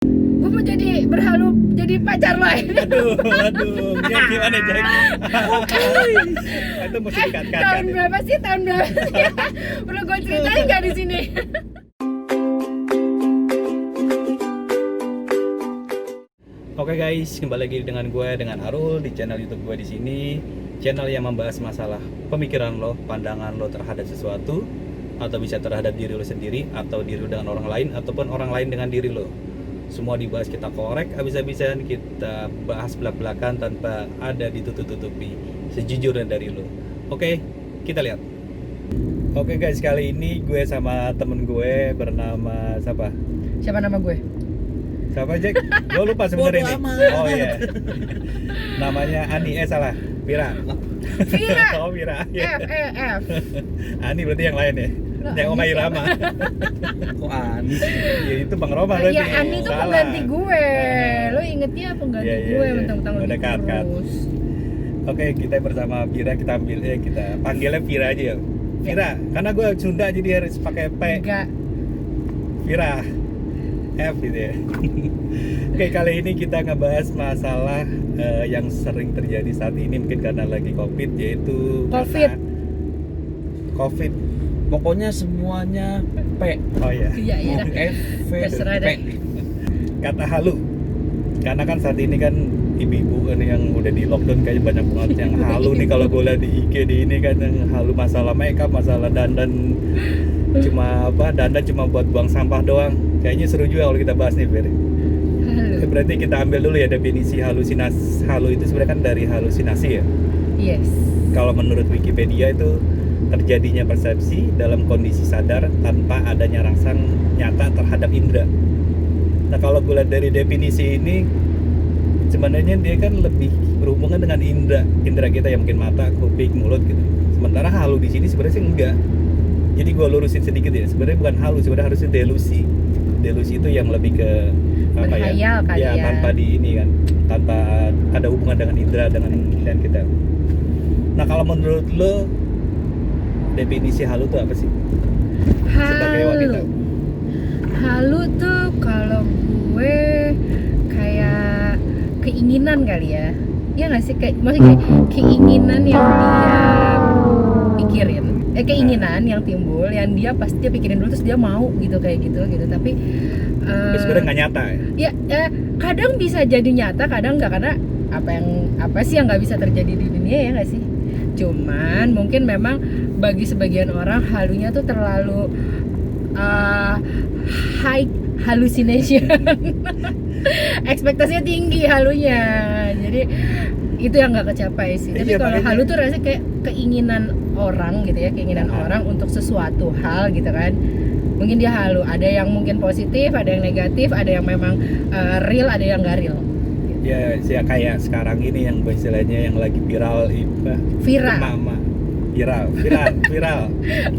Gue mau berhalu jadi pacar lo. Aduh, gimana Jack? Itu mesti dikat-kat. Tahun berapa sih? Perlu gue ceritain nggak di sini? Oke guys, kembali lagi dengan gue, dengan Arul di channel YouTube gue di sini. Channel yang membahas masalah pemikiran lo, pandangan lo terhadap sesuatu, atau bisa terhadap diri lo sendiri, atau diri lo dengan orang lain, ataupun orang lain dengan diri lo. Semua dibahas, kita korek habis-habisan, kita bahas belak-belakan tanpa ada ditutup-tutupi sejujurnya dari lo. Oke, kita lihat. Oke guys, kali ini gue sama temen gue bernama siapa? Siapa nama gue? Siapa Jack? Gue lupa sebenarnya ini. Oh iya. Namanya Ani, salah. Vira. Vira. Oh Vira. F. Ani berarti yang lain ya? Yang Oma Irama. Kok Ani? Ya itu Bang Roma berarti. Ya Ani itu pengganti gue. Lo ingetnya pengganti gue mentang-mentang udah lebih cut. terus. Oke, kita bersama Vira, kita panggilnya Vira aja ya. Vira, karena gue Sunda jadi harus pakai P. Enggak. Vira. F gitu ya. Oke, kali ini kita ngebahas masalah yang sering terjadi saat ini mungkin karena lagi COVID, yaitu COVID. Pokoknya semuanya P. Oh iya. Iya. Mau F, V, Terserah P. deh. Kata halu. Karena kan saat ini kan ibu-ibu kan yang udah di lockdown kayak banyak banget yang halu nih kalau gue lihat di IG di ini kan yang halu masalah makeup, masalah dandan dandan cuma buat buang sampah doang. Kayaknya seru juga kalau kita bahas nih, Fer. Halo. Berarti kita ambil dulu ya definisi halusinasi. Halu itu sebenarnya kan dari halusinasi ya. Yes. Kalau menurut Wikipedia itu terjadinya persepsi dalam kondisi sadar tanpa adanya rangsang nyata terhadap indera. Nah kalau gue lihat dari definisi ini, sebenarnya dia kan lebih berhubungan dengan indera kita yang mungkin mata, kuping, mulut gitu. Sementara halu di sini sebenarnya sih enggak. Jadi gue lurusin sedikit ya. Sebenarnya bukan halu, sebenarnya harusnya delusi. Delusi itu yang lebih ke apa Berhayal kali ya. tanpa di ini kan, tanpa ada hubungan dengan indera dengan pilihan kita. Nah kalau menurut lo definisi halu itu apa sih? Sebagai wanita. Halu tuh kalau gue kayak keinginan kali ya. Iya nggak sih, maksudnya keinginan yang dia pikirin, keinginan yang timbul, yang dia pasti dia pikirin dulu terus dia mau gitu kayak gitu. Tapi sebenarnya nggak nyata ya? Ya kadang bisa jadi nyata, kadang nggak, karena apa sih yang nggak bisa terjadi di dunia ya nggak sih? Cuman mungkin memang bagi sebagian orang halunya tuh terlalu high hallucination. Ekspektasinya tinggi halunya, jadi itu yang nggak kecapai sih. Tapi kalau halu tuh rasanya kayak keinginan orang gitu ya, keinginan orang untuk sesuatu hal gitu kan. Mungkin dia halu, ada yang mungkin positif, ada yang negatif, ada yang memang real, ada yang nggak real. Ya kayak sekarang ini yang istilahnya yang lagi viral mama viral.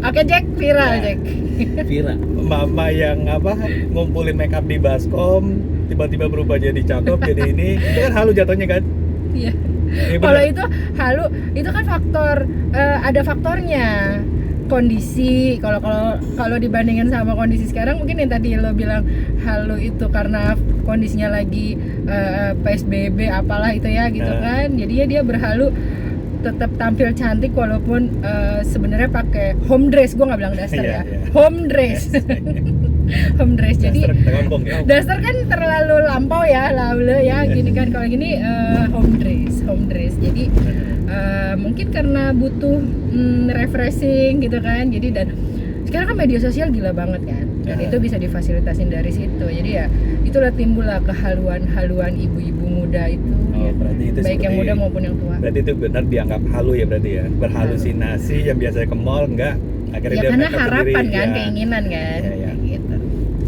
Oke Jack, viral ya. Jack. Vira. Mama yang ngumpulin make up di baskom tiba-tiba berubah jadi cakep jadi ini itu kan halu jatuhnya kan? Iya. Kalau itu halu, itu kan ada faktornya. Kondisi, kalau dibandingin sama kondisi sekarang, mungkin yang tadi lo bilang halu itu karena kondisinya lagi PSBB apalah itu ya gitu kan. Jadinya dia berhalu tetap tampil cantik walaupun sebenarnya pakai home dress. Gue nggak bilang dasar ya. Home dress. Home dress. Jadi dasar kan terlalu lampau ya, lalu ya gini kan. Kalau gini home dress. Jadi mungkin karena butuh refreshing gitu kan. Jadi dan sekarang kan media sosial gila banget kan. Dan itu bisa difasilitasin dari situ. Jadi ya itulah timbullah kehaluan ibu-ibu muda itu. Berarti itu baik yang muda maupun yang tua. Berarti itu benar dianggap halu ya, berarti ya. Berhalusinasi yang biasanya ke mall enggak. Akhirnya Ya dia karena makeup harapan sendiri, kan, ya. keinginan kan. Ya. Gitu.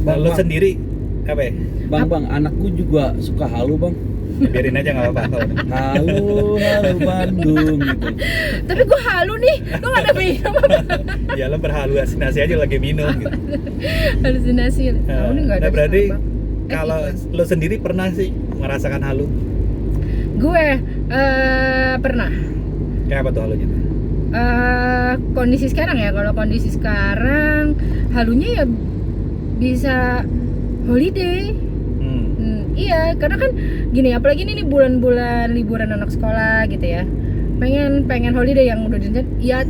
Nah, lo sendiri apa ya? Bang, anakku juga suka halu bang. Biarin aja nggak apa-apa. Halu Bandung gitu. Tapi gue halu nih, lo gak ada minum apa? Ya lo berhalusinasi aja lagi minum gitu. Halusinasi. Ini nggak ada. Nah berarti Starbucks. kalau lo sendiri pernah sih merasakan halu? Gue pernah. Kayak apa tuh halunya? Kondisi sekarang ya, kalau kondisi sekarang halunya ya bisa holiday. Iya, karena kan gini, apalagi ini nih bulan-bulan liburan anak sekolah gitu ya. Pengen holiday yang udah direncanain. Ya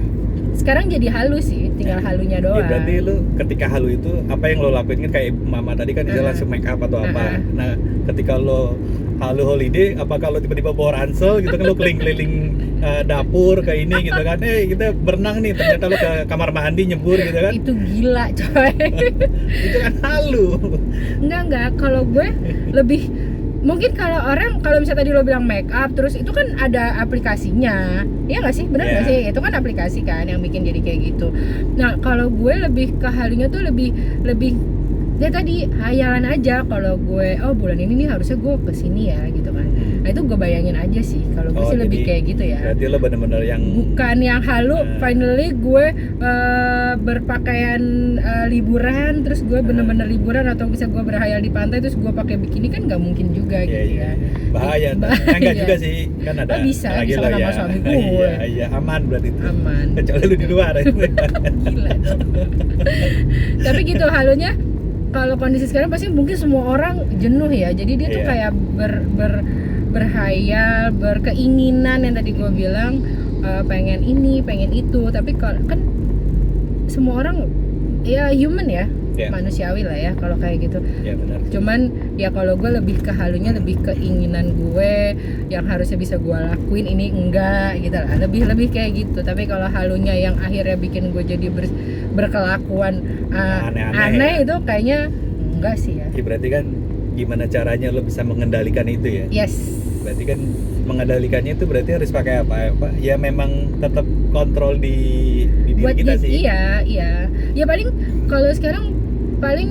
sekarang jadi halu sih, tinggal halunya doang. Ya, berarti lu ketika halu itu apa yang lo lakuin kan kayak mama tadi kan dia langsung make up atau apa. Nah, ketika lo halu holiday, apakah lo tiba-tiba bawa ransel gitu kan, lo keliling-keliling dapur ke ini gitu kan, kita berenang nih, ternyata lo ke kamar mandi nyebur gitu kan. Itu gila coy. Itu kan halu. Enggak, kalau gue lebih mungkin kalau misalnya tadi lo bilang make up, terus itu kan ada aplikasinya, iya nggak sih, benar nggak sih, itu kan aplikasi kan yang bikin jadi kayak gitu. Nah kalau gue lebih ke halunya tuh lebih ya tadi hayalan aja. Kalau gue bulan ini nih harusnya gue kesini ya gitu kan. Nah itu gue bayangin aja sih. Kalau gue sih lebih kayak gitu ya. Berarti lo bener-bener yang bukan yang halu. Finally gue berpakaian liburan, terus gue bener-bener liburan, atau bisa gue berhayal di pantai terus gue pakai bikini, kan nggak mungkin juga gitu ya. Bahaya. Enggak juga sih, kan ada. Bisa lagi sama ya. suami gue. Iya, aman berarti itu. Aman. Kecuali lu di luar. Gila. Tapi gitu halunya. Kalau kondisi sekarang pasti mungkin semua orang jenuh ya. Jadi dia tuh kayak berhayal, berkeinginan yang tadi gue bilang, pengen ini, pengen itu. Tapi kan semua orang ya human ya, manusiawi lah ya kalau kayak gitu. Iya benar. Cuman ya kalau gue lebih ke halunya, lebih keinginan gue yang harusnya bisa gue lakuin, ini enggak gitu lah. Lebih kayak gitu. Tapi kalau halunya yang akhirnya bikin gue jadi berkelakuan aneh itu kayaknya enggak sih ya. Berarti kan gimana caranya lo bisa mengendalikan itu ya? Yes. Berarti kan mengendalikannya itu berarti harus pakai apa? Ya memang tetap kontrol di diri buat kita sih. Iya. Ya paling kalau sekarang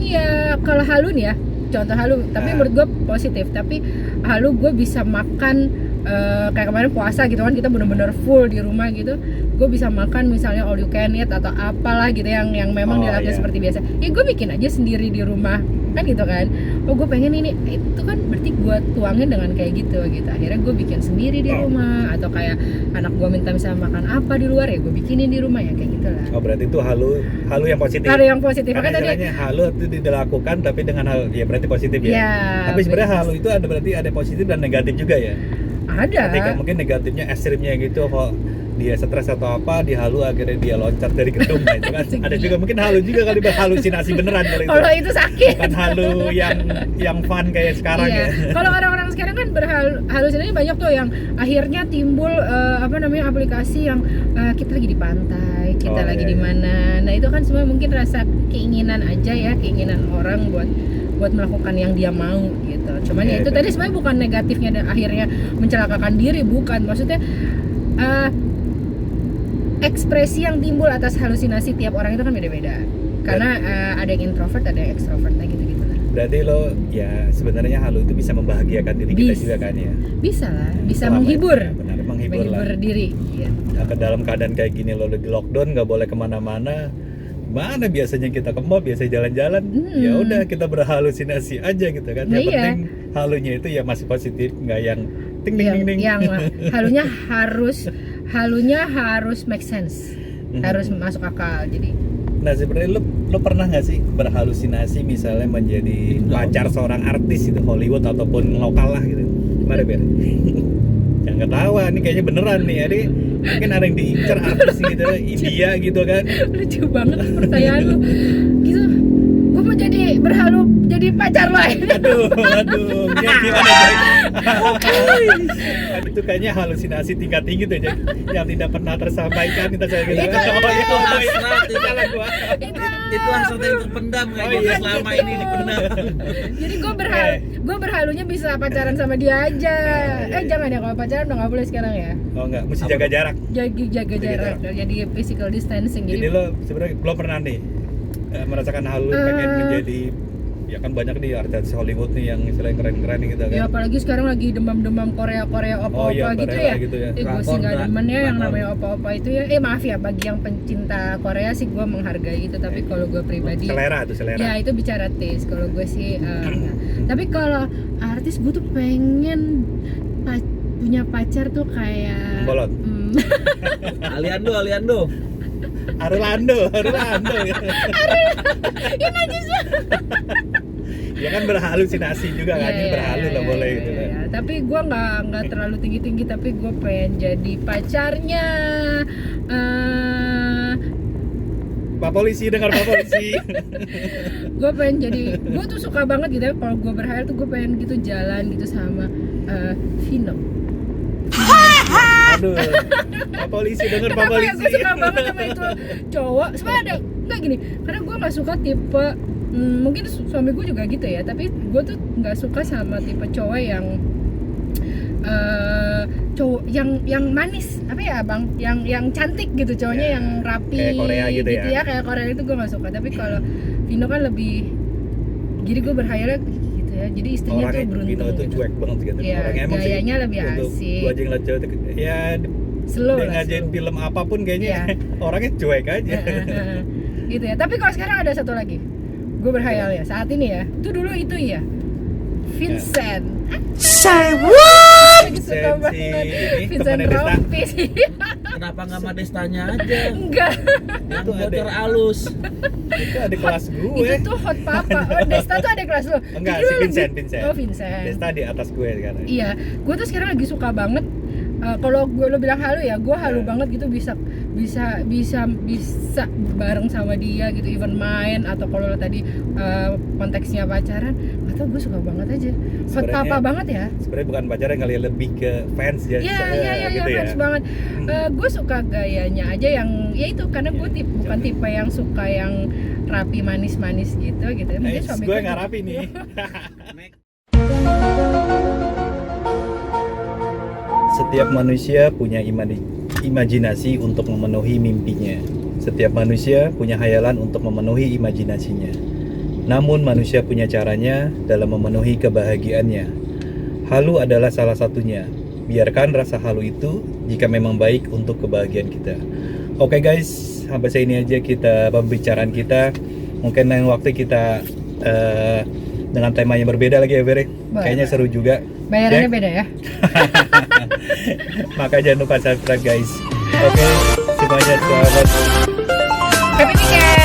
ya kalau halu nih ya, contoh halu, tapi menurut gue positif. Tapi halu gue bisa makan kayak kemarin puasa gitu kan, kita bener-bener full di rumah gitu. Gue bisa makan misalnya all you can eat atau apalah gitu yang memang dilakukan seperti biasa. Ya gue bikin aja sendiri di rumah kan gitu kan. Gue pengen ini, itu kan berarti gue tuangin dengan kayak gitu. Akhirnya gue bikin sendiri di rumah, atau kayak anak gue minta misalnya makan apa di luar, ya gue bikinin di rumah, ya kayak gitulah. Berarti itu halu yang positif. Halu yang positif. Karena istilahnya halu itu dilakukan tapi dengan hal ya berarti positif ya. Tapi sebenarnya halu itu berarti ada positif dan negatif juga ya. Ada. Ketika mungkin negatifnya ekstrimnya gitu, kok dia stres atau apa, dihalu akhirnya dia loncat dari gedung, nah itu kan ada juga mungkin halu juga kali, berhalusinasi beneran kalau itu sakit. Bukan halu yang fun kayak sekarang ya. Kalau orang-orang sekarang kan berhalusinasi banyak tuh yang akhirnya timbul aplikasi yang kita lagi di pantai, kita lagi di mana. Nah itu kan semua mungkin rasa keinginan aja ya, keinginan orang buat melakukan yang dia mau gitu. Cuman ya itu tadi sebenarnya bukan negatifnya dan akhirnya mencelakakan diri, bukan. Maksudnya ekspresi yang timbul atas halusinasi tiap orang itu kan beda-beda. Karena ada yang introvert, ada yang extrovert, gitu lah. Berarti lo ya sebenarnya halu itu bisa membahagiakan diri kita juga kan ya? Bisa lah, bisa menghibur. Ya, benar, menghibur diri. Ya. Nah, dalam keadaan kayak gini lo di lockdown, nggak boleh kemana-mana. Mana biasanya kita ke mall, biasa jalan-jalan, ya udah kita berhalusinasi aja gitu kan. Yang penting halunya itu ya masih positif, nggak yang ting ting ting. Yang halunya harus make sense, harus masuk akal. Jadi nah sebenarnya lo pernah nggak sih berhalusinasi misalnya menjadi pacar seorang artis itu Hollywood ataupun lokal lah gitu? Gimana Ber? Yang ketawa nih kayaknya beneran nih, jadi mungkin ada yang diincar artis gitu India gitu kan. Lucu banget pertanyaan lu gitu. Gue mau jadi pacar lo. Aduh, gimana Jay? Itu kayaknya halusinasi tingkat tinggi tuh Jay, yang tidak pernah tersampaikan kita saya gitu. Itu hasrat yang terpendam kayaknya selama ini dipendam. Jadi gue berhalunya bisa pacaran sama dia aja. Jangan ya, kalau pacaran udah nggak boleh sekarang ya. Oh enggak, mesti jaga jarak. Jaga jarak. Jadi physical distancing. Jadi lo sebenarnya belum pernah nih merasakan halu pengen menjadi, ya kan banyak nih artis Hollywood nih yang istilahnya keren-keren gitu kan. Ya apalagi sekarang lagi demam-demam Korea opa-opa gitu ya. Gue sih nggak demen ya yang namanya opa-opa itu ya. Maaf ya bagi yang pencinta Korea sih gue menghargai itu, tapi kalau gue pribadi selera. Ya itu bicara taste. Kalau gue sih tapi kalau artis gue tuh pengen punya pacar tuh kayak bolot. Aliando. Arulando. Ya najis. Ya kan berhalusinasi juga kan, Iya, berhalu lah iya, boleh iya, gitu kan. iya. Tapi gue nggak terlalu tinggi tapi gue pengen jadi pacarnya. Pak polisi, dengar Pak polisi. Gue pengen jadi, gue tuh suka banget gitu ya kalau gue berhayal tuh gue pengen gitu jalan gitu sama Vino. Aduh, Pak polisi, dengar Pak Kenapa ya polisi. gue suka banget sama itu cowok? Sebenarnya ada nggak gini? Karena gue nggak suka tipe mungkin suami gue juga gitu ya. Tapi gue tuh nggak suka sama tipe cowok yang cowok yang manis apa ya bang? Yang cantik gitu cowoknya Ya, yang rapi. kayak Korea gitu ya. Kayak Korea itu gue nggak suka. Tapi kalau Vino kan lebih, jadi gue berhayalnya gitu ya. Jadi istrinya Orangnya tuh beruntung. Vino tuh gitu. cuek banget gitu. Iya, Orangnya emang gayanya sih, lebih untuk asik. gua aja ngeliat cowok ya Slow dia lah. ngajain slow. film apapun kayaknya Iya. orangnya cuek aja. Gitu ya. Tapi kalau sekarang ada satu lagi, gue berhayal ya saat ini ya. Itu dulu itu ya, Vincent. Say what? Lagi suka Vincent banget. ini Vincent temannya Desta. Rompis. Kenapa nggak sama Destanya aja? Enggak. Yang Itu bocor ada. alus. Itu ada kelas gue. Itu tuh hot papa. Oh, Desta tuh ada kelas lo. Enggak, Jadi si lo Vincent. Oh, Vincent. Desta di atas gue sekarang. Iya, gue tuh sekarang lagi suka banget. Kalau lo bilang halu ya, gue halu banget gitu bisa bareng sama dia gitu, even main atau kalau lo tadi konteksnya pacaran, atau gue suka banget aja. Hot Sebenarnya- papa banget ya. Sebenarnya bukan pacaran kali ya, lebih ke fans ya. Iya, gitu ya. fans banget. Gue suka gayanya aja yang ya itu karena gue bukan tipe yang suka yang rapi manis-manis gitu. Mungkin suami gue gue nggak juga. rapi nih. Setiap manusia punya imajinasi untuk memenuhi mimpinya. Setiap manusia punya hayalan untuk memenuhi imajinasinya. Namun manusia punya caranya dalam memenuhi kebahagiaannya. Halu adalah salah satunya. Biarkan rasa halu itu jika memang baik untuk kebahagiaan kita. Oke guys, sampai sini aja kita pembicaraan kita. Mungkin lain waktu kita dengan tema yang berbeda lagi ya Bere. Kayaknya seru juga. Bayarannya Jack? beda ya. Maka jangan lupa subscribe guys. Oke, semuanya selamat Happy weekend.